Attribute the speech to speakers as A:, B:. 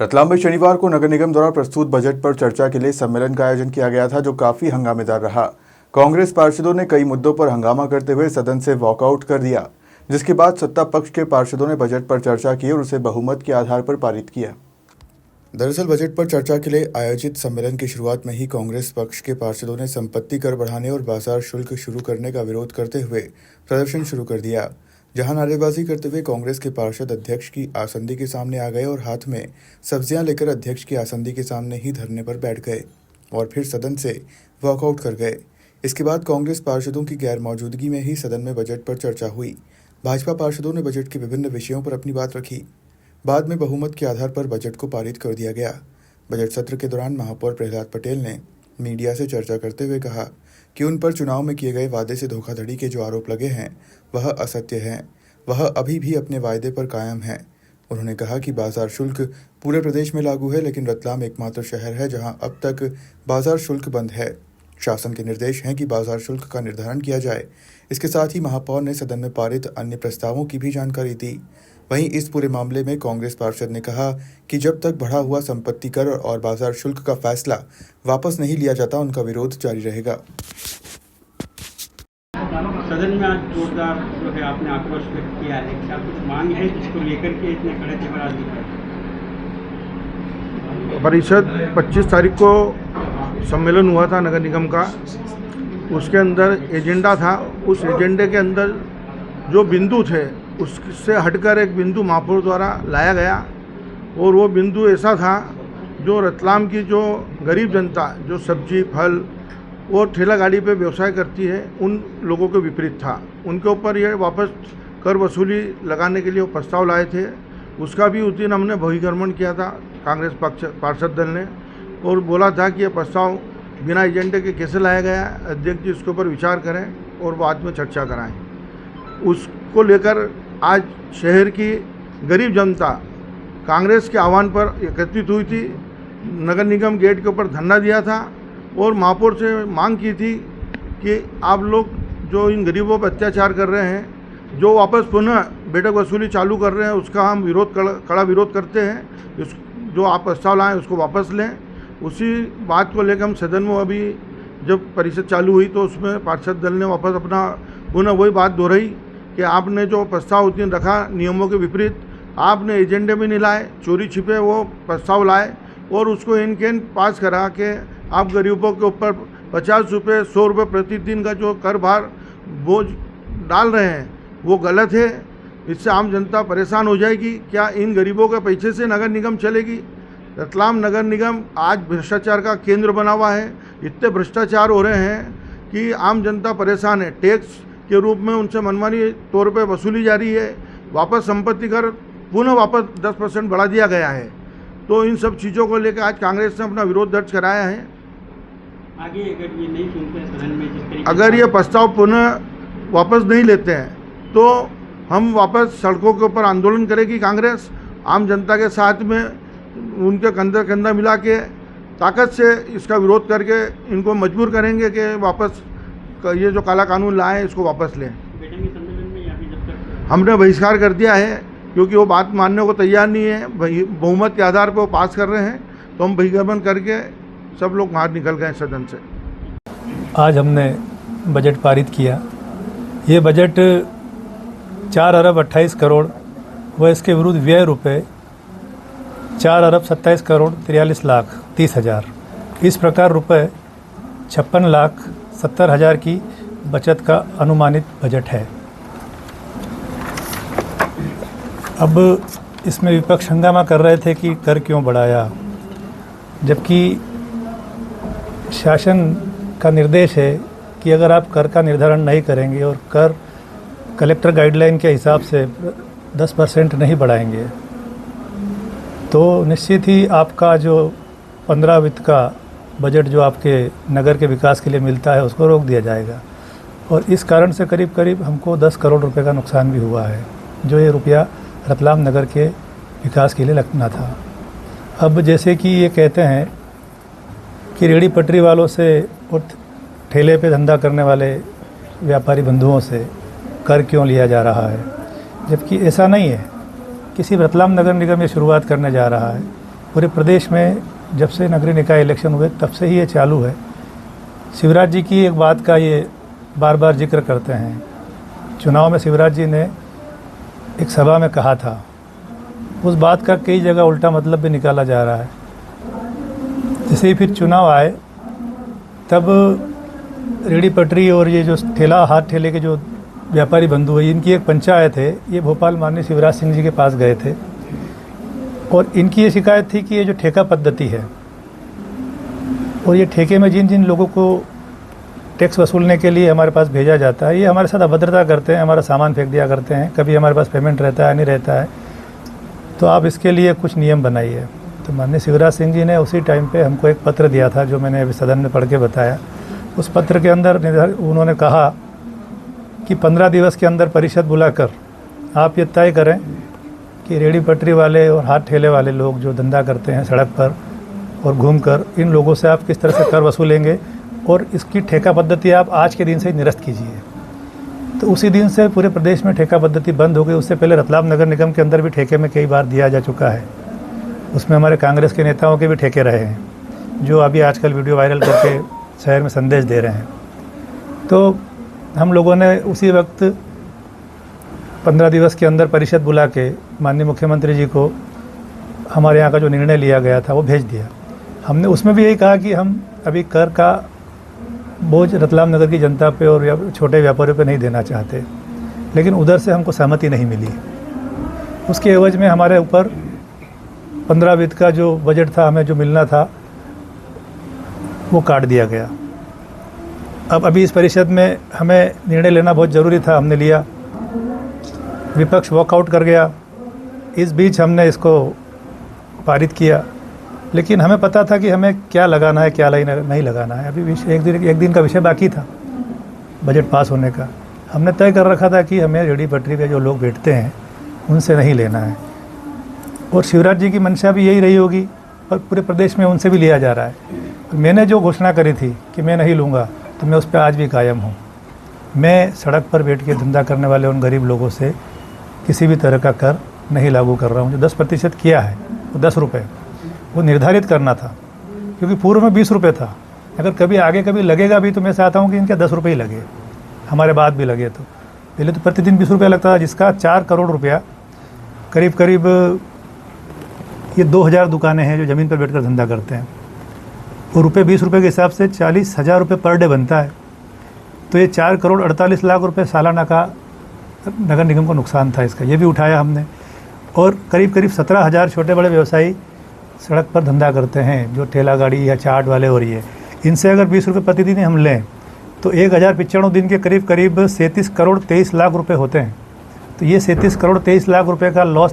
A: रतलाम में शनिवार को नगर निगम द्वारा प्रस्तुत बजट पर चर्चा के लिए सम्मेलन का आयोजन किया गया था, जो काफी हंगामेदार रहा। कांग्रेस पार्षदों ने कई मुद्दों पर हंगामा करते हुए सदन से वॉकआउट कर दिया, जिसके बाद सत्ता पक्ष के पार्षदों ने बजट पर चर्चा की और उसे बहुमत के आधार पर पारित किया। दरअसल बजट पर चर्चा के लिए आयोजित सम्मेलन की शुरुआत में ही कांग्रेस पक्ष के पार्षदों ने संपत्ति कर बढ़ाने और बाजार शुल्क शुरू करने का विरोध करते हुए प्रदर्शन शुरू कर दिया, जहां नारेबाजी करते हुए कांग्रेस के पार्षद अध्यक्ष की आसंदी के सामने आ गए और हाथ में सब्जियां लेकर अध्यक्ष की आसंदी के सामने ही धरने पर बैठ गए और फिर सदन से वॉकआउट कर गए। इसके बाद कांग्रेस पार्षदों की गैर मौजूदगी में ही सदन में बजट पर चर्चा हुई। भाजपा पार्षदों ने बजट के विभिन्न विषयों पर अपनी बात रखी। बाद में बहुमत के आधार पर बजट को पारित कर दिया गया। बजट सत्र के दौरान महापौर प्रहलाद पटेल ने मीडिया से चर्चा करते हुए कहा कि उन पर चुनाव में किए गए वादे से धोखाधड़ी के जो आरोप लगे हैं वह असत्य हैं। वह अभी भी अपने वायदे पर कायम हैं। उन्होंने कहा कि बाजार शुल्क पूरे प्रदेश में लागू है, लेकिन रतलाम एकमात्र शहर है जहां अब तक बाजार शुल्क बंद है। शासन के निर्देश हैं कि बाजार शुल्क का निर्धारण किया जाए। इसके साथ ही महापौर ने सदन में पारित अन्य प्रस्तावों की भी जानकारी दी। वहीं इस पूरे मामले में कांग्रेस पार्षद ने कहा कि जब तक बढ़ा हुआ संपत्ति कर और बाजार शुल्क का फैसला वापस नहीं लिया जाता, उनका विरोध जारी रहेगा।
B: सदन में आज जोरदार जो है आपने आक्रोश व्यक्त किया है, क्या कुछ मांग है जिसको लेकर के इतने खड़े तेवर आज दिखाए?
C: परिषद 25 तारीख को सम्मेलन हुआ था नगर निगम का। उसके अंदर एजेंडा था। उस एजेंडे के अंदर जो बिंदु थे उससे हटकर एक बिंदु महापौर द्वारा लाया गया और वो बिंदु ऐसा था जो रतलाम की जो गरीब जनता जो सब्जी फल और ठेला गाड़ी पे व्यवसाय करती है उन लोगों के विपरीत था। उनके ऊपर ये वापस कर वसूली लगाने के लिए वो प्रस्ताव लाए थे। उसका भी उस दिन हमने बहिर्गमन किया था कांग्रेस पक्ष पार्षद दल ने और बोला था कि ये प्रस्ताव बिना एजेंडे के कैसे लाया गया, अध्यक्ष जी इसके ऊपर विचार करें और बाद में चर्चा कराएं। उसको लेकर आज शहर की गरीब जनता कांग्रेस के आह्वान पर एकत्रित हुई थी। नगर निगम गेट के ऊपर धरना दिया था और महापौर से मांग की थी कि आप लोग जो इन गरीबों पर अत्याचार कर रहे हैं, जो वापस पुनः बेटक वसूली चालू कर रहे हैं, उसका हम कड़ा विरोध करते हैं। जो आप प्रस्ताव लाएँ उसको वापस लें। उसी बात को लेकर हम सदन में अभी जब परिषद चालू हुई तो उसमें पार्षद दल ने वापस अपना पुनः वही बात दोहराई कि आपने जो प्रस्ताव उस दिन रखा नियमों के विपरीत, आपने एजेंडे में नहीं लाए, चोरी छिपे वो प्रस्ताव लाए और उसको इन कैन पास करा के आप गरीबों के ऊपर 50 रुपये 100 रुपये प्रतिदिन का जो कर भार बोझ डाल रहे हैं वो गलत है। इससे आम जनता परेशान हो जाएगी। क्या इन गरीबों के पैसे से नगर निगम चलेगी? रतलाम नगर निगम आज भ्रष्टाचार का केंद्र बना हुआ है। इतने भ्रष्टाचार हो रहे हैं कि आम जनता परेशान है। टैक्स के रूप में उनसे मनमानी तौर पे वसूली जा रही है। वापस संपत्ति कर पुनः वापस 10% बढ़ा दिया गया है। तो इन सब चीज़ों को लेकर आज कांग्रेस ने अपना विरोध दर्ज कराया है।
B: आगे अगर ये नहीं सुनते सदन में जिस तरीके
C: अगर ये प्रस्ताव पुनः वापस नहीं लेते हैं तो हम वापस सड़कों के ऊपर आंदोलन करेगी कांग्रेस। आम जनता के साथ में उनके कंधा कंधा मिला के ताकत से इसका विरोध करके इनको मजबूर करेंगे कि वापस ये जो काला कानून लाए इसको वापस लें।
B: सम्मेलन में या फिर जब तक
C: हमने बहिष्कार कर दिया है क्योंकि वो बात मानने को तैयार नहीं है। बहुमत के आधार पर वो पास कर रहे हैं तो हम बहिर्गमन करके सब लोग बाहर निकल गए सदन से।
D: आज हमने बजट पारित किया। ये बजट 4 अरब 28 करोड़ व इसके विरुद्ध व्यय रुपये 4 अरब 27 करोड़ 43 लाख 30 हज़ार, इस प्रकार रुपये 56 लाख 70 हज़ार की बचत का अनुमानित बजट है। अब इसमें विपक्ष हंगामा कर रहे थे कि कर क्यों बढ़ाया, जबकि शासन का निर्देश है कि अगर आप कर का निर्धारण नहीं करेंगे और कर कलेक्टर गाइडलाइन के हिसाब से 10% नहीं बढ़ाएंगे तो निश्चित ही आपका जो 15 वित्त का बजट जो आपके नगर के विकास के लिए मिलता है उसको रोक दिया जाएगा। और इस कारण से करीब करीब हमको 10 करोड़ रुपए का नुकसान भी हुआ है, जो ये रुपया रतलाम नगर के विकास के लिए लगना था। अब जैसे कि ये कहते हैं कि रेहड़ी पटरी वालों से और ठेले पे धंधा करने वाले व्यापारी बंधुओं से कर क्यों लिया जा रहा है, जबकि ऐसा नहीं है। किसी रतलाम नगर निगम ये शुरुआत करने जा रहा है। पूरे प्रदेश में जब से नगरीय निकाय इलेक्शन हुए तब से ही ये चालू है। शिवराज जी की एक बात का ये बार बार जिक्र करते हैं। चुनाव में शिवराज जी ने एक सभा में कहा था, उस बात का कई जगह उल्टा मतलब भी निकाला जा रहा है। जैसे ही फिर चुनाव आए तब रेहड़ी पटरी और ये जो ठेला हाथ ठेले के जो व्यापारी बंधु है, इनकी एक पंचायत है, ये भोपाल माननीय शिवराज सिंह जी के पास गए थे और इनकी ये शिकायत थी कि ये जो ठेका पद्धति है और ये ठेके में जिन जिन लोगों को टैक्स वसूलने के लिए हमारे पास भेजा जाता है, ये हमारे साथ अभद्रता करते हैं, हमारा सामान फेंक दिया करते हैं, कभी हमारे पास पेमेंट रहता है नहीं रहता है, तो आप इसके लिए कुछ नियम बनाइए। तो माननीय शिवराज सिंह जी ने उसी टाइम पे हमको एक पत्र दिया था जो मैंने अभी सदन में पढ़ के बताया। उस पत्र के अंदर उन्होंने कहा कि 15 दिवस के अंदर परिषद बुलाकर आप ये तय करें कि रेहड़ी पटरी वाले और हाथ ठेले वाले लोग जो धंधा करते हैं सड़क पर और घूमकर, इन लोगों से आप किस तरह से कर वसूलेंगे और इसकी ठेका पद्धति आप आज के दिन से ही निरस्त कीजिए। तो उसी दिन से पूरे प्रदेश में ठेका पद्धति बंद हो गई। उससे पहले रतलाम नगर निगम के अंदर भी ठेके में कई बार दिया जा चुका है। उसमें हमारे कांग्रेस के नेताओं के भी ठेके रहे हैं, जो अभी आजकल वीडियो वायरल करके शहर में संदेश दे रहे हैं। तो हम लोगों ने उसी वक्त 15 दिवस के अंदर परिषद बुला के माननीय मुख्यमंत्री जी को हमारे यहाँ का जो निर्णय लिया गया था वो भेज दिया। हमने उसमें भी यही कहा कि हम अभी कर का बोझ रतलाम नगर की जनता पे और छोटे व्यापारियों पे नहीं देना चाहते, लेकिन उधर से हमको सहमति नहीं मिली। उसके एवज में हमारे ऊपर 15 वित्त का जो बजट था, हमें जो मिलना था वो काट दिया गया। अब अभी इस परिषद में हमें निर्णय लेना बहुत ज़रूरी था, हमने लिया। विपक्ष वॉकआउट कर गया। इस बीच हमने इसको पारित किया, लेकिन हमें पता था कि हमें क्या लगाना है क्या नहीं लगाना है। अभी एक दिन का विषय बाकी था बजट पास होने का। हमने तय कर रखा था कि हमें रेहड़ी पटरी पे जो लोग बैठते हैं उनसे नहीं लेना है, और शिवराज जी की मंशा भी यही रही होगी और पूरे प्रदेश में उनसे भी लिया जा रहा है। मैंने जो घोषणा करी थी कि मैं नहीं लूँगा, तो मैं उस पर आज भी कायम हूँ। मैं सड़क पर बैठ के धंधा करने वाले उन गरीब लोगों से किसी भी तरह का कर नहीं लागू कर रहा हूँ। जो 10% किया है वो 10 रुपये वो निर्धारित करना था, क्योंकि पूर्व में 20 रुपये था। अगर कभी आगे कभी लगेगा भी तो मैं चाहता हूँ कि इनके 10 रुपये ही लगे, हमारे बाद भी लगे। तो पहले तो प्रतिदिन 20 रुपया लगता था, जिसका 4 करोड़ रुपया करीब करीब ये 2000 दुकानें हैं जो ज़मीन पर बैठकर धंधा करते हैं, और रुपये 20 रुपये के हिसाब से 40,000 रुपये पर डे बनता है। तो ये 4 करोड़ 48 लाख रुपये सालाना का नगर निगम को नुकसान था इसका, ये भी उठाया हमने। और करीब करीब 17,000 छोटे बड़े व्यवसायी सड़क पर धंधा करते हैं, जो ठेला गाड़ी या चाट वाले, और ये इनसे अगर 20 रुपये प्रतिदिन हम लें तो 1095 दिन के करीब करीब 37 करोड़ 23 लाख रुपये होते हैं। तो ये 37 करोड़ 23 लाख रुपये का लॉस